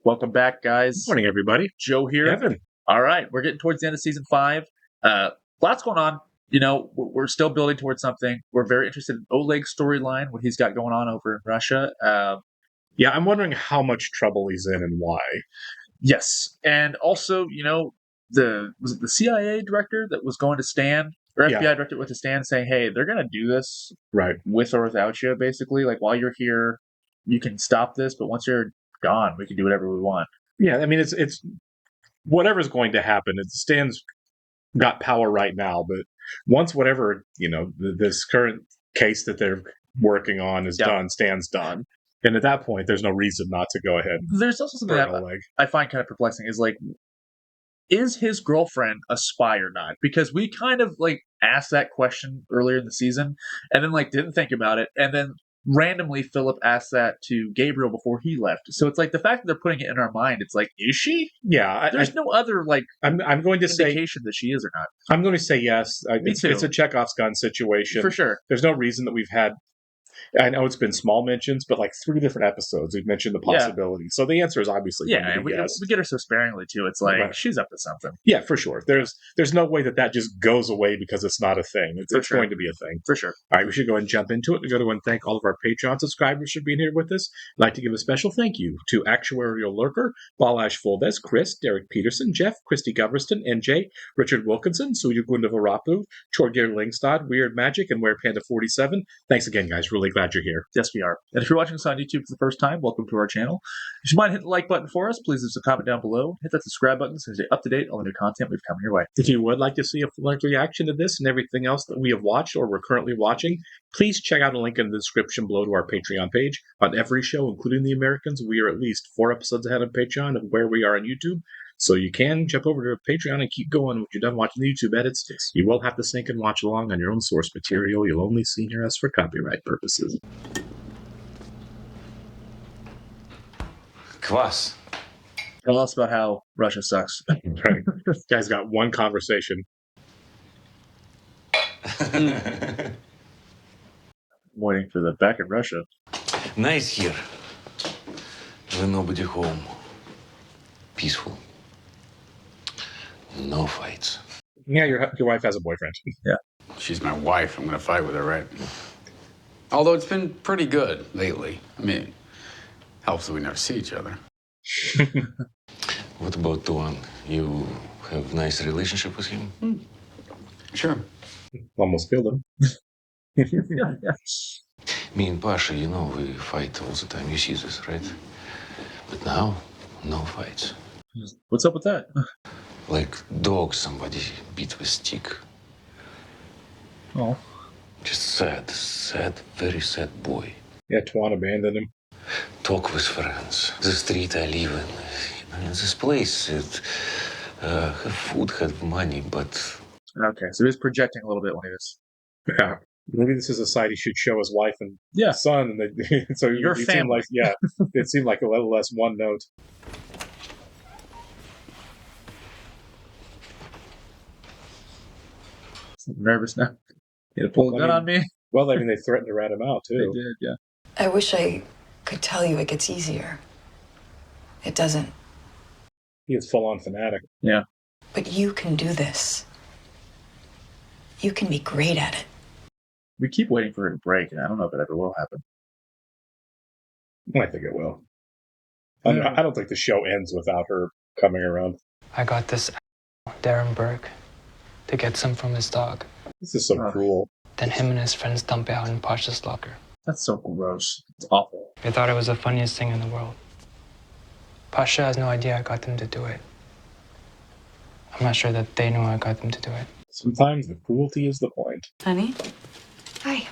Welcome back, guys. Morning, everybody. Joe here. Kevin. All right, we're getting towards the end of season 5. Lots going on. You know, we're still building towards something. We're very interested in Oleg's storyline, what he's got going on over in Russia. Yeah, I'm wondering how much trouble he's in and why. Yes, and also, you know, was it the CIA director that was going to stand, or FBI director that went to stand, saying, "Hey, they're going to do this, right, with or without you. Basically, like while you're here, you can stop this, but once you're gone, we can do whatever we want." Yeah, I mean, it's whatever's going to happen. Stan's got power right now, but once whatever this current case that they're working on is done, Stan's done. And at that point, there's no reason not to go ahead. There's also something that I find kind of perplexing is like, is his girlfriend a spy or not? Because we kind of like asked that question earlier in the season and then like didn't think about it. And then randomly Philip asked that to Gabriel before he left. So it's like the fact that they're putting it in our mind, it's like, is she? Yeah. There's no other like I'm going to indication that she is or not. I'm going to say yes. Me too. It's a Chekhov's gun situation. For sure. There's no reason that we've had, I know it's been small mentions, but like 3 different episodes we've mentioned the possibility. So the answer is obviously and we get her so sparingly too. It's like she's up to something. Yeah, for sure. There's no way that just goes away because it's not a thing. It's going to be a thing. For sure. All right, we should go and jump into it. We go to and thank all of our Patreon subscribers for being here with us. I'd like to give a special thank you to Actuarial Lurker, Balash Foldes, Chris, Derek Peterson, Jeff, Christy Goverston, NJ, Richard Wilkinson, Suyu Gundavarapu, Chorgir Lingstad, Weird Magic, and WerePanda47. Thanks again, guys. Really glad you're here. Yes, we are. And if you're watching us on YouTube for the first time, welcome to our channel. If you mind hitting the like button for us, please leave us a comment down below. Hit that subscribe button so you stay up to date on the new content we've coming your way. If you would like to see a full reaction to this and everything else that we have watched or we're currently watching, please check out a link in the description below to our Patreon page. On every show, including The Americans, we are at least 4 episodes ahead of Patreon of where we are on YouTube. So you can jump over to Patreon and keep going when you're done watching the YouTube edits. You will have to sync and watch along on your own source material. You'll only see hear us for copyright purposes. Kvass. Tell us about how Russia sucks. Right. Guy's got one conversation. Waiting for the back in Russia. Nice here. With nobody home. Peaceful. No fights. Yeah, your wife has a boyfriend. Yeah. She's my wife. I'm going to fight with her, right? Although it's been pretty good lately. I mean, helps that we never see each other. What about Tuan? You have a nice relationship with him? Sure. Almost killed him. Yeah. Me and Pasha, we fight all the time. You see this, right? But now, no fights. What's up with that? Like dogs somebody beat with stick. Oh. Just sad, very sad boy. Yeah, Tuan abandoned him. Talk with friends. The street I live in this place, have food, have money, but... Okay, so he was projecting a little bit when he was... Yeah. Maybe this is a site he should show his wife and son. And so your family. It seemed like a little less one note. I'm nervous now. You had to pull a gun on me? Well, I mean, they threatened to rat him out, too. They did, yeah. I wish I could tell you it gets easier. It doesn't. He is full-on fanatic. Yeah. But you can do this. You can be great at it. We keep waiting for her to break, and I don't know if it ever will happen. I think it will. I don't think the show ends without her coming around. I got this Darren Burke to get some from his dog. This is so cruel. Then him and his friends dump it out in Pasha's locker. That's so gross. It's awful. They thought it was the funniest thing in the world. Pasha has no idea I got them to do it. I'm not sure that they knew I got them to do it. Sometimes the cruelty is the point. Honey? Hi.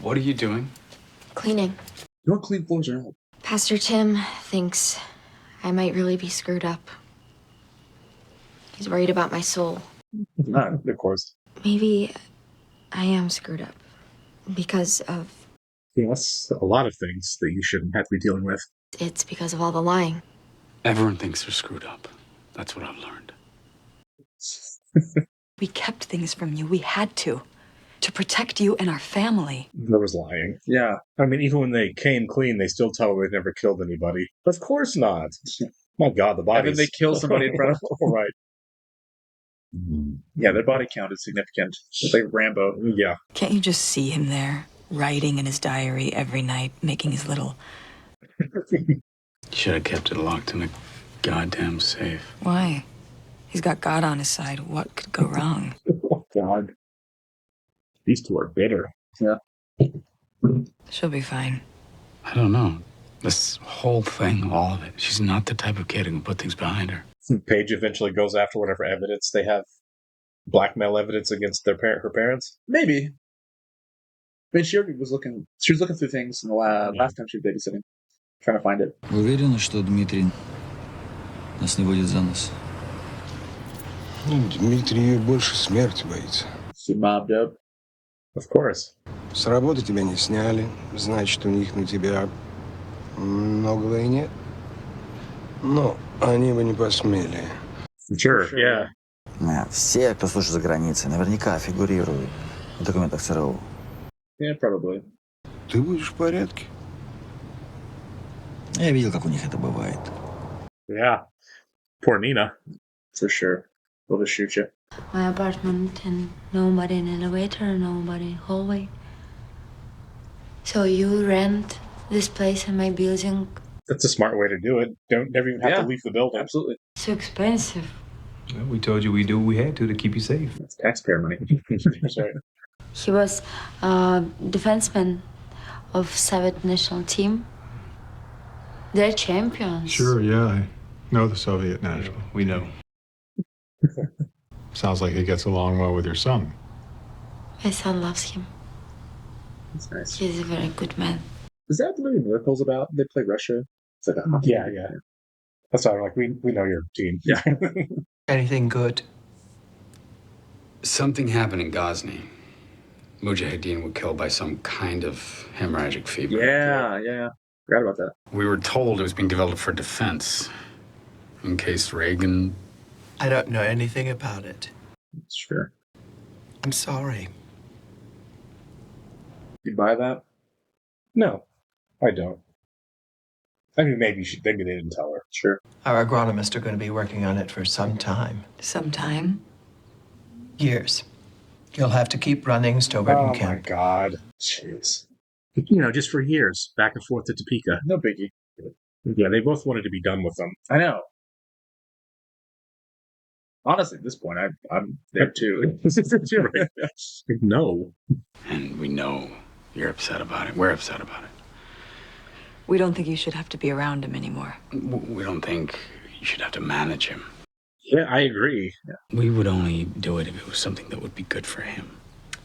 What are you doing? Cleaning. You don't clean floors or not? Pastor Tim thinks I might really be screwed up. He's worried about my soul. Not, of course. Maybe I am screwed up because of... Yes, a lot of things that you shouldn't have to be dealing with. It's because of all the lying. Everyone thinks they're screwed up. That's what I've learned. We kept things from you. We had to To protect you and our family. There was lying. Yeah. I mean, even when they came clean, they still tell her they've never killed anybody. Of course not. My God, the bodies. And then they kill somebody in front of them. Right. Yeah, their body count is significant. It's like Rambo. Yeah. Can't you just see him there, writing in his diary every night, making his little... Should have kept it locked in a goddamn safe. Why? He's got God on his side. What could go wrong? Oh, God. These two are bitter. Yeah. She'll be fine. I don't know. This whole thing, all of it. She's not the type of kid who can put things behind her. Paige eventually goes after whatever evidence they have, blackmail evidence against her parents. Maybe. I mean, she was looking through things in the last time she was babysitting, trying to find it. Уверена, что Дмитрий нас не водит за нос? Ну, Дмитрий ее больше смерти боится. She mobbed up. Of course. С работы тебя не сняли, значит, у них на тебя многого и нет. Но они бы не посмели. Sure, yeah. Все, кто служит за границей, наверняка фигурируют в документах ЦРУ. Yeah, probably. Ты будешь в порядке? Я видел, как у них это бывает. Yeah. Poor Nina. For sure. They'll just shoot you. My apartment and nobody in elevator, nobody hallway. So you rent this place in my building? That's a smart way to do it. Never even have to leave the building. Absolutely. So expensive. Well, we told you we do what we had to keep you safe. That's taxpayer money. Sorry. He was a defenseman of Soviet national team. They're champions. Sure, yeah. I know the Soviet national. We know. Sounds like he gets along well with your son. My son loves him. That's nice. He's a very good man. Is that the movie Miracle's about? They play Russia. It's like a hockey Yeah, movie. yeah. That's why I'm like, we know your team. Yeah. Anything good? Something happened in Ghazni. Mujahideen were killed by some kind of hemorrhagic fever. Yeah. Forgot about that. We were told it was being developed for defense. In case Reagan... I don't know anything about it. Sure. I'm sorry. You buy that? No, I don't. I mean, maybe they didn't tell her. Sure. Our agronomists are going to be working on it for some time. Some time? Years. You'll have to keep running Stobart and Oh, my Kemp. God. Jeez. You know, just for years, back and forth to Topeka. No biggie. Yeah, they both wanted to be done with them. I know. Honestly, at this point, I'm there too. Right. No. And we know you're upset about it. We're upset about it. We don't think you should have to be around him anymore. We don't think you should have to manage him. Yeah, I agree. We would only do it if it was something that would be good for him.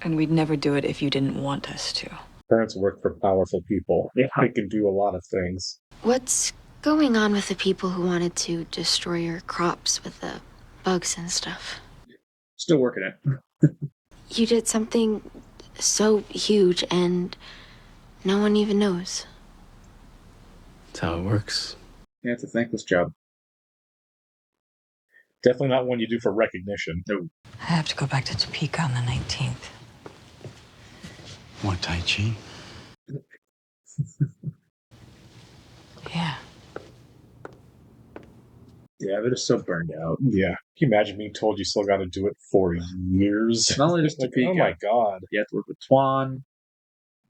And we'd never do it if you didn't want us to. Parents work for powerful people. Yeah. They can do a lot of things. What's going on with the people who wanted to destroy your crops with the bugs and stuff? Still working it. You did something so huge and no one even knows. That's how it works. Yeah, it's a thankless job. Definitely not one you do for recognition. No. I have to go back to Topeka on the 19th. More Tai Chi? Yeah. Yeah, they're just so burned out. Yeah. Can you imagine being told you still got to do it for years? Not only just like, Topeka. oh my God. You have to work with Twan,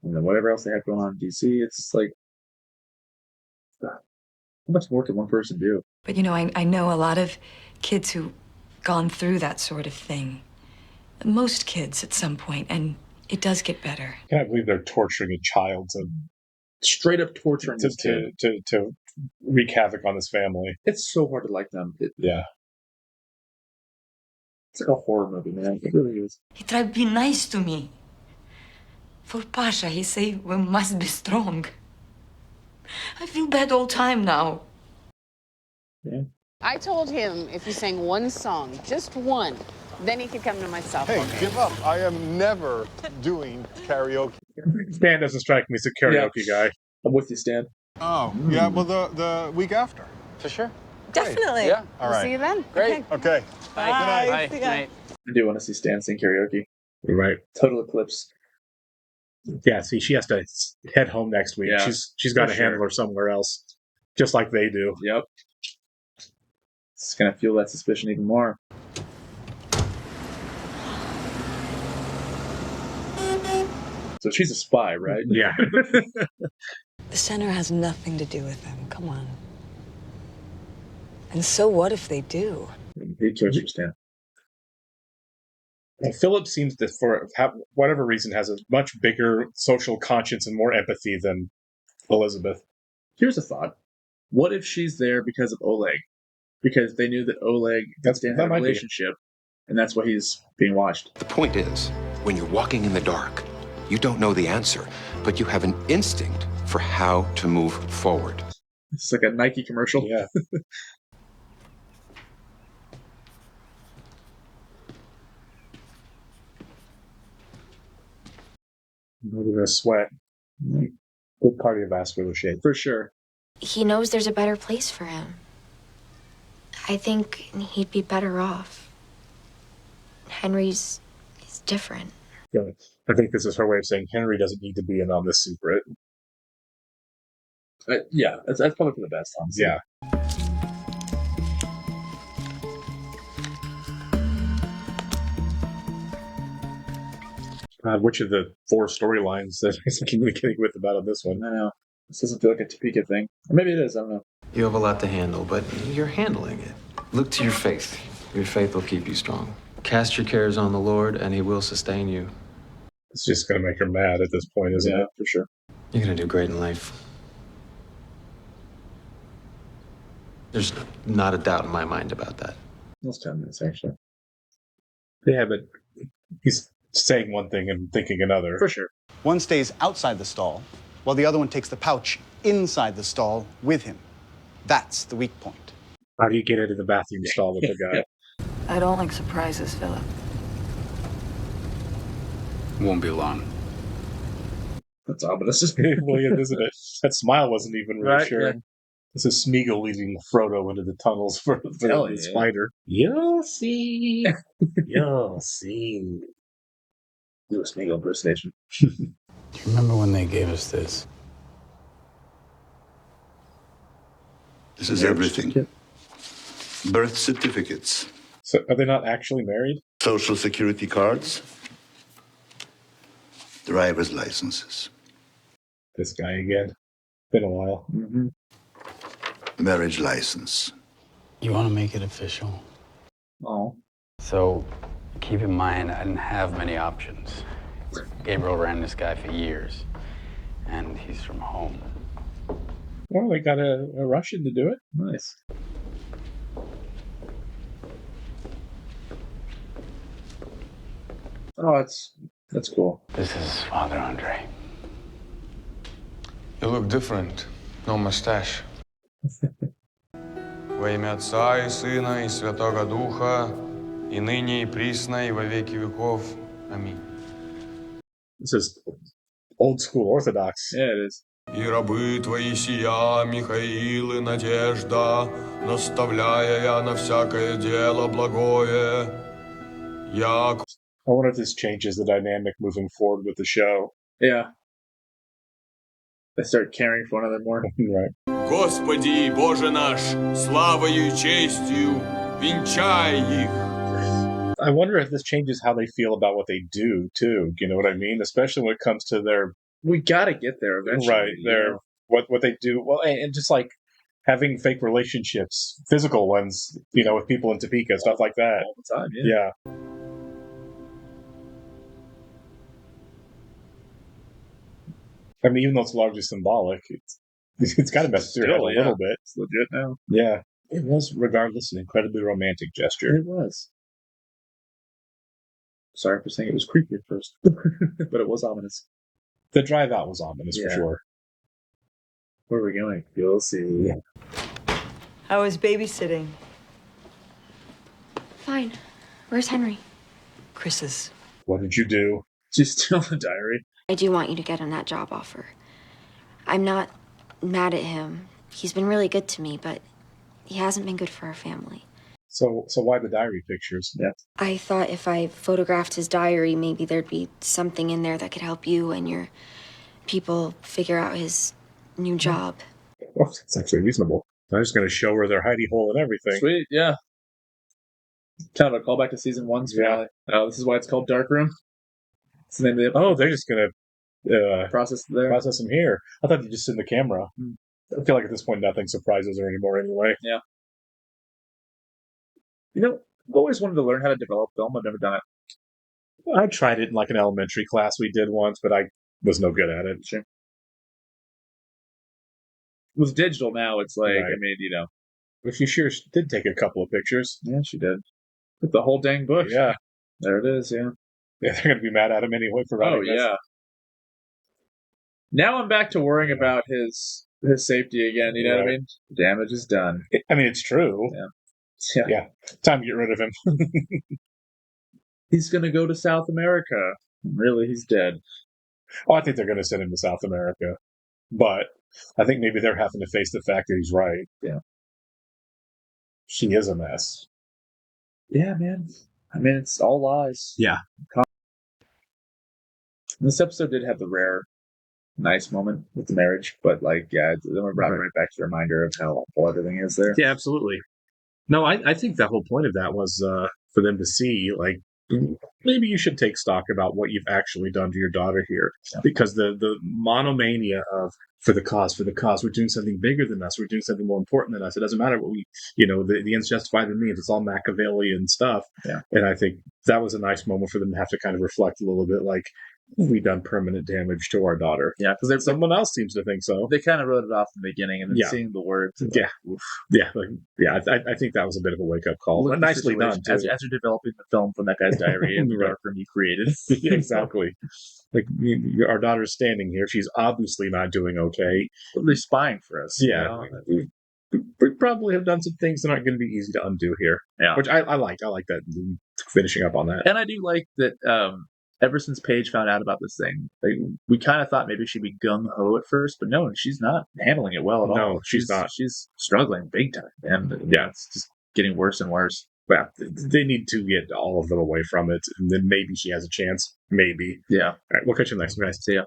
and then whatever else they have going on in DC. It's just like, how much more can one person do? But you know, I know a lot of kids who've gone through that sort of thing. Most kids at some point, and it does get better. I can't believe they're torturing a child Straight up torturing this kid. to wreak havoc on this family. It's so hard to like them. Yeah. It's like a horror movie, man. It really is. He tried to be nice to me. For Pasha, he say we must be strong. I feel bad all time now. Yeah. I told him if he sang one song, just one, then he could come to my softball game. Hey, give up. I am never doing karaoke. Stan doesn't strike me as a karaoke guy. I'm with you, Stan. Oh, yeah, well, the week after. For sure. Definitely. Yeah. All We'll right. see you then. Great. Okay. Bye. Bye. See Good ya. night. I do want to see Stan sing karaoke. Right. Total eclipse. Yeah, see, she has to head home next week. Yeah, she's got a sure. handler somewhere else, just like they do. Yep. It's gonna fuel that suspicion even more. So she's a spy, right? Yeah. The center has nothing to do with them. Come on. And so what if they do? He trust you, Stan. And Philip seems to, for whatever reason, has a much bigger social conscience and more empathy than Elizabeth. Here's a thought. What if she's there because of Oleg? Because they knew that Oleg and Stan had a relationship, and that's why he's being watched. The point is, when you're walking in the dark, you don't know the answer, but you have an instinct for how to move forward. It's like a Nike commercial. Yeah. We're gonna sweat. Good cardiovascular shape. For sure. He knows there's a better place for him. I think he'd be better off. Henry's is different. Yeah. I think this is her way of saying Henry doesn't need to be in on this secret. Yeah, that's probably for the best, honestly. Yeah. God, which of the 4 storylines that he's communicating with about on this one? I know. This doesn't feel like a Topeka thing. Or maybe it is, I don't know. You have a lot to handle, but you're handling it. Look to your faith. Your faith will keep you strong. Cast your cares on the Lord, and he will sustain you. It's just going to make her mad at this point, isn't it? For sure. You're going to do great in life. There's not a doubt in my mind about that. That's 10 minutes, actually. Yeah, but he's saying one thing and thinking another. For sure. One stays outside the stall, while the other one takes the pouch inside the stall with him. That's the weak point. How do you get into the bathroom stall with the guy? I don't like surprises, Philip. Won't be long. That's ominous. William, isn't it? That smile wasn't even reassuring. Right, yeah. This is Smeagol leading Frodo into the tunnels for the spider. You'll see. You'll see. Do a Smeagol impersonation. Do you remember when they gave us this? This is everything. Birth certificates. So are they not actually married? Social security cards. Driver's licenses. This guy again. Been a while. Mm-hmm. Marriage license. You want to make it official? Oh. So, keep in mind, I didn't have many options. Gabriel ran this guy for years, and he's from home. Well, they got a Russian to do it. Nice. Oh, that's cool. This is Father Andre. You look different. No mustache. Во имя Отца и Сына и Святого Духа, и ныне и присно и во веки веков. Аминь. This is old school Orthodox. Yeah, it is. И рабы Твои сия, Михаил и Надежда, наставляя я на всякое дело благое, я... I wonder if this changes the dynamic moving forward with the show. Yeah. They start caring for one another more. Right. Господи, Боже наш, славою и честью, венчай их. I wonder if this changes how they feel about what they do, too. You know what I mean? Especially when it comes to their... We gotta get there eventually. Right. Their what they do. Well, and just like having fake relationships, physical ones, you know, with people in Topeka, stuff like that. All the time, yeah. Yeah. I mean, even though it's largely symbolic, it's got to mess with your head a little bit. It's legit now. Yeah. It was, regardless, an incredibly romantic gesture. It was. Sorry for saying it was creepy at first, but it was ominous. The drive out was ominous for sure. Where are we going? You'll see. Yeah. How was babysitting? Fine. Where's Henry? Chris's. What did you do? She's still in the diary. I do want you to get him that job offer. I'm not mad at him. He's been really good to me, but he hasn't been good for our family. So why the diary pictures? Yeah. I thought if I photographed his diary, maybe there'd be something in there that could help you and your people figure out his new job. Oh, that's actually reasonable. I'm just going to show her their hidey hole and everything. Sweet, yeah. Kind of a callback to season 1's finale. This is why it's called Dark Room. It's the name of the episode. Oh, they're just going to process there. Process them here. I thought you just in the camera. I feel like at this point nothing surprises her anymore anyway. Yeah. You know, I've always wanted to learn how to develop film. I've never done it. I tried it in like an elementary class we did once, but I was no good at it. Sure. With digital now, it's like, Right. I mean, you know. But she sure did take a couple of pictures. Yeah, she did. With the whole dang bush. Yeah. There it is, yeah. Yeah, they're going to be mad at him anyway for writing this. Yeah. Now I'm back to worrying about his safety again, you know what I mean? Damage is done. I mean, it's true. Yeah. Time to get rid of him. He's going to go to South America. Really, he's dead. Oh, I think they're going to send him to South America. But I think maybe they're having to face the fact that he's right. Yeah. She is a mess. Yeah, man. I mean, it's all lies. Yeah. This episode did have the rare, nice moment with the marriage, but like, yeah, then we brought it right back to the reminder of how awful everything is there. Yeah, absolutely. No, I think the whole point of that was for them to see, like, maybe you should take stock about what you've actually done to your daughter here. Yeah. Because the monomania of, for the cause, we're doing something bigger than us, we're doing something more important than us. It doesn't matter what we, the ends justify the means. It's all Machiavellian stuff. Yeah. And I think that was a nice moment for them to have to kind of reflect a little bit, like, we've done permanent damage to our daughter. Yeah, because someone else seems to think so. They kind of wrote it off in the beginning, and then Yeah. seeing the words. Yeah. I think that was a bit of a wake-up call. Look But at the nicely done, situation too. as you're developing the film from that guy's diary in the Right. dark room you created. Yeah, exactly. Like, our daughter's standing here. She's obviously not doing okay. They're spying for us. Yeah. We probably have done some things that aren't going to be easy to undo here. Yeah. Which I like. I like that. Finishing up on that. And I do like that ever since Paige found out about this thing, like, we kind of thought maybe she'd be gung-ho at first, but no, she's not handling it well at all. No, she's not. She's struggling big time. And yeah, it's just getting worse and worse. Well, they need to get all of them away from it, and then maybe she has a chance. Maybe. Yeah. All right, we'll catch you next time, guys. See ya.